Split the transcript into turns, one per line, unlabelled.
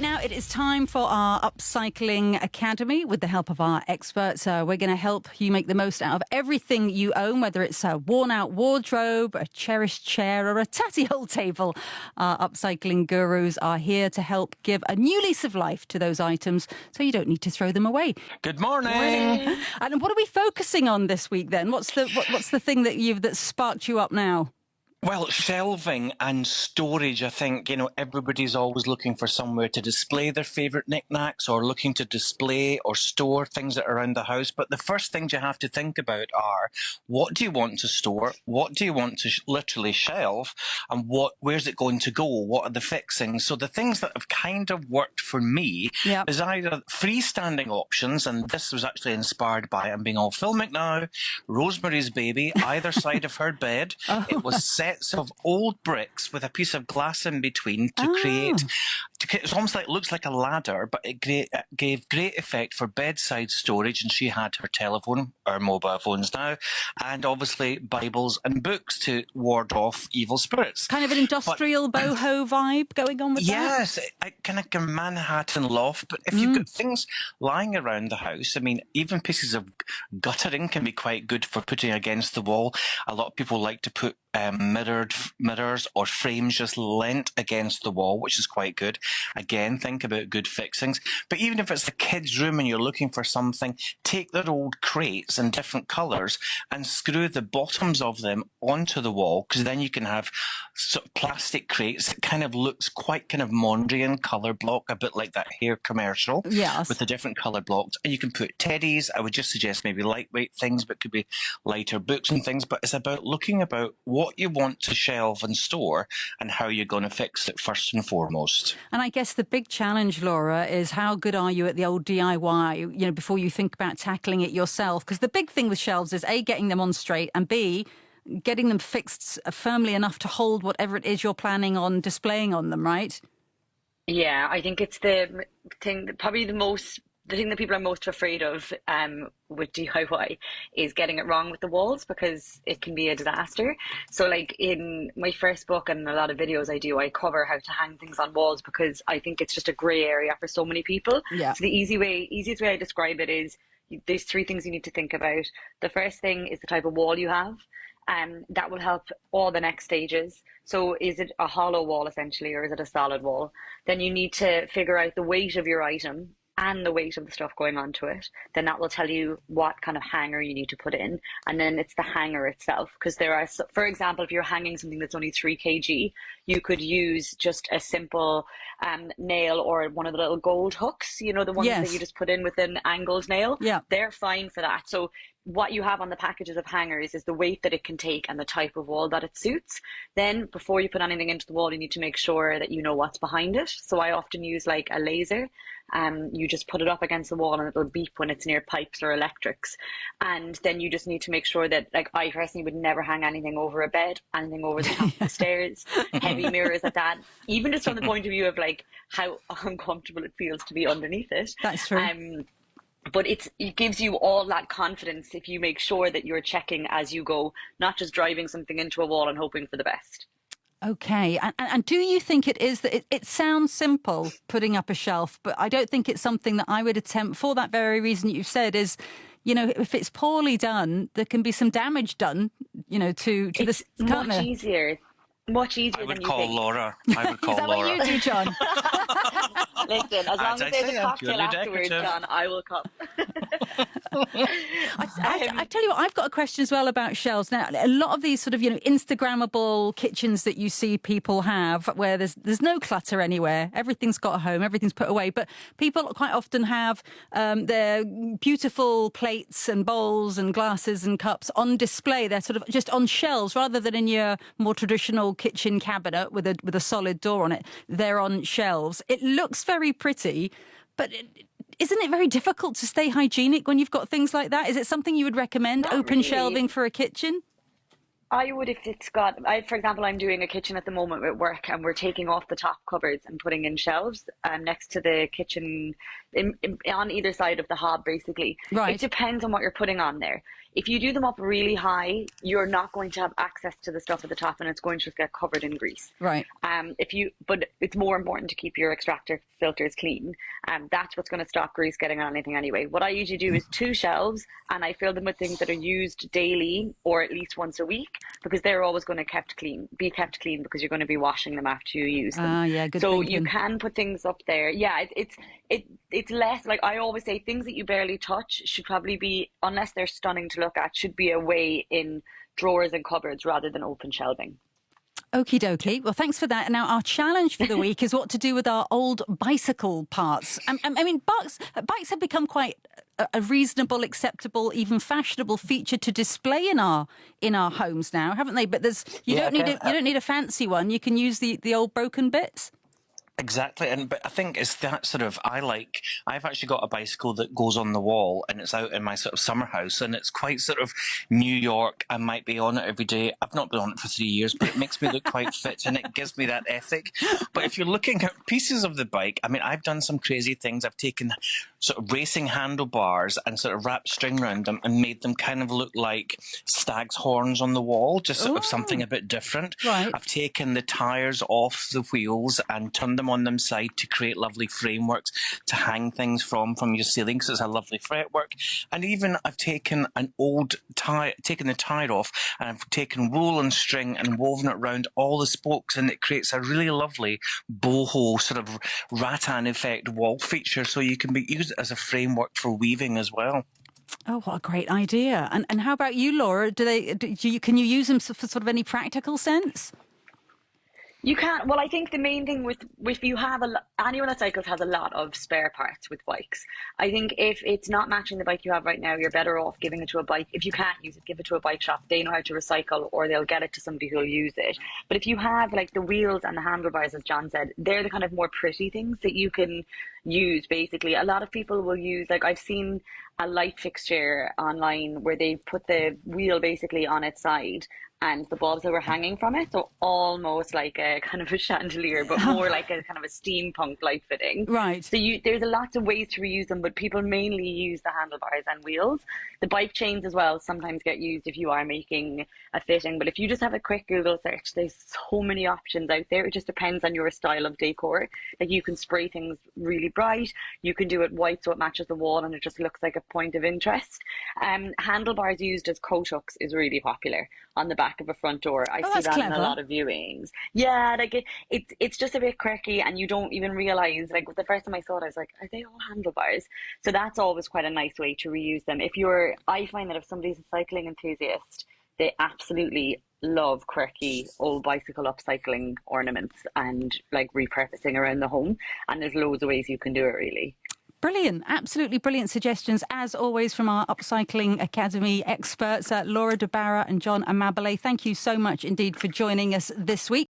Now it is time for our Upcycling Academy. With the help of our experts, we're going to help you make the most out of everything you own, whether it's a worn-out wardrobe, a cherished chair or a tatty old table. Our upcycling gurus are here to help give a new lease of life to those items so you don't need to throw them away.
Good morning.
And what are we focusing on this week then? What's the thing that sparked you up now?
Well, shelving and storage, I think, everybody's always looking for somewhere to display their favourite knickknacks or looking to display or store things that are around the house. But the first things you have to think about are, what do you want to store? What do you want to literally shelve? And where's it going to go? What are the fixings? So the things that have kind of worked for me is either freestanding options, and this was actually inspired by, I'm being all filmic now, Rosemary's Baby, either side of her bed. It was sets of old bricks with a piece of glass in between to create. It's almost like, looks like a ladder, but it gave great effect for bedside storage. And she had her telephone, or mobile phones now, and obviously Bibles and books to ward off evil spirits.
Kind of an industrial boho vibe going on with that?
Yes, kind of a Manhattan loft. But if you've got things lying around the house, I mean, even pieces of guttering can be quite good for putting against the wall. A lot of people like to put mirrors or frames just leant against the wall, which is quite good. Again, think about good fixings. But even if it's a kid's room and you're looking for something, take their old crates in different colours and screw the bottoms of them onto the wall, because then you can have sort of plastic crates. It kind of looks quite kind of Mondrian colour block, a bit like that hair commercial with the different colour blocks. And you can put teddies. I would just suggest maybe lightweight things, but could be lighter books and things. But it's about looking about what you want to shelve and store and how you're going to fix it first and foremost.
And I guess the big challenge, Laura, is how good are you at the old DIY, before you think about tackling it yourself? Because the big thing with shelves is A, getting them on straight, and B, getting them fixed firmly enough to hold whatever it is you're planning on displaying on them, right?
Yeah, I think it's the thing, probably the thing that people are most afraid of with DIY is getting it wrong with the walls, because it can be a disaster. So like in my first book and a lot of videos I cover how to hang things on walls, because I think it's just a grey area for so many people. So the easiest way I describe it is there's three things you need to think about. The first thing is the type of wall you have. That will help all the next stages. So is it a hollow wall essentially, or is it a solid wall? Then you need to figure out the weight of your item and the weight of the stuff going onto it. Then that will tell you what kind of hanger you need to put in. And then it's the hanger itself, because there are, for example, if you're hanging something that's only 3 kg, you could use just a simple nail or one of the little gold hooks, the ones that you just put in with an angled nail. They're fine for that. So what you have on the packages of hangers is the weight that it can take and the type of wall that it suits. Then before you put anything into the wall, you need to make sure that you know what's behind it. So I often use like a laser. You just put it up against the wall and it'll beep when it's near pipes or electrics. And then you just need to make sure that, like, I personally would never hang anything over a bed, anything over the top of the stairs, heavy mirrors at that, even just from the point of view of like how uncomfortable it feels to be underneath it.
That's true.
But it gives you all that confidence if you make sure that you're checking as you go, not just driving something into a wall and hoping for the best.
Okay. And do you think it is that it sounds simple, putting up a shelf, but I don't think it's something that I would attempt for that very reason you've said is, if it's poorly done, there can be some damage done, to this.
Much easier
I would
than you
call
think.
Laura. I would call
Is that
Laura.
what you do, John?
Listen, as long as there's a cocktail afterwards,
decorative.
John, I will come.
I tell you what, I've got a question as well about shelves. Now, a lot of these sort of, Instagrammable kitchens that you see people have where there's no clutter anywhere. Everything's got a home, everything's put away. But people quite often have their beautiful plates and bowls and glasses and cups on display. They're sort of just on shelves rather than in your more traditional kitchen cabinet with a solid door on it. They're on shelves. It looks very pretty, but isn't it very difficult to stay hygienic when you've got things like that? Is it something you would recommend,
Not
open
really.
shelving for a kitchen?
I would if it's got, for example, I'm doing a kitchen at the moment at work and we're taking off the top cupboards and putting in shelves next to the kitchen on either side of the hob, basically.
Right.
It depends on what you're putting on there. If you do them up really high, you're not going to have access to the stuff at the top, and it's going to just get covered in grease.
Right.
But it's more important to keep your extractor filters clean. That's what's going to stop grease getting on anything anyway. What I usually do is 2 shelves, and I fill them with things that are used daily or at least once a week, because they're always going to be kept clean because you're going to be washing them after you use them.
Yeah, good
So
thinking.
you can put things up there. Yeah, it's less, like I always say, things that you barely touch should probably be, unless they're stunning to look at, should be away in drawers and cupboards rather than open shelving.
Okie dokie. Well, thanks for that. Now, our challenge for the week is what to do with our old bicycle parts. I mean, bikes have become quite a reasonable, acceptable, even fashionable feature to display in our homes now, haven't they? But you don't need a fancy one. You can use the old broken bits.
Exactly, but I think it's that sort of, I've actually got a bicycle that goes on the wall, and it's out in my sort of summer house, and it's quite sort of New York. I might be on it every day. I've not been on it for 3 years, but it makes me look quite fit, and it gives me that ethic. But if you're looking at pieces of the bike, I mean, I've done some crazy things. I've taken sort of racing handlebars and sort of wrapped string around them and made them kind of look like stag's horns on the wall, just sort of something a bit different.
Right.
I've taken the tyres off the wheels and turned them on them side to create lovely frameworks to hang things from your ceiling, because it's a lovely fretwork. And even I've taken an old taken the tire off, and I've taken wool and string and woven it around all the spokes, and it creates a really lovely boho sort of rattan effect wall feature, so you can use it as a framework for weaving as well.
Oh, what a great idea. And how about you, Laura? Can you use them for sort of any practical sense?
You can't. Well, I think the main thing with if you have anyone that cycles has a lot of spare parts with bikes. I think if it's not matching the bike you have right now, you're better off giving it to a bike. If you can't use it, give it to a bike shop. They know how to recycle, or they'll get it to somebody who'll use it. But if you have like the wheels and the handlebars, as John said, they're the kind of more pretty things that you can use. Basically, a lot of people will use, like I've seen a light fixture online where they put the wheel basically on its side and the bulbs that were hanging from it, so almost like a kind of a chandelier, but more like a kind of a steampunk light fitting.
Right.
So there's a lot of ways to reuse them, but people mainly use the handlebars and wheels. The bike chains as well sometimes get used if you are making a fitting, but if you just have a quick Google search, there's so many options out there. It just depends on your style of decor. Like you can spray things really bright, you can do it white so it matches the wall and it just looks like a point of interest. Handlebars used as coat hooks is really popular on the back of a front door. I see that in a lot of viewings. Yeah, like it's just a bit quirky, and you don't even realize, like the first time I saw it I was like, are they all handlebars? So that's always quite a nice way to reuse them. I find that if somebody's a cycling enthusiast, they absolutely love quirky old bicycle upcycling ornaments and like repurposing around the home, and there's loads of ways you can do it really.
Brilliant. Absolutely brilliant suggestions, as always, from our Upcycling Academy experts, Laura de Barra and John Amabile. Thank you so much indeed for joining us this week.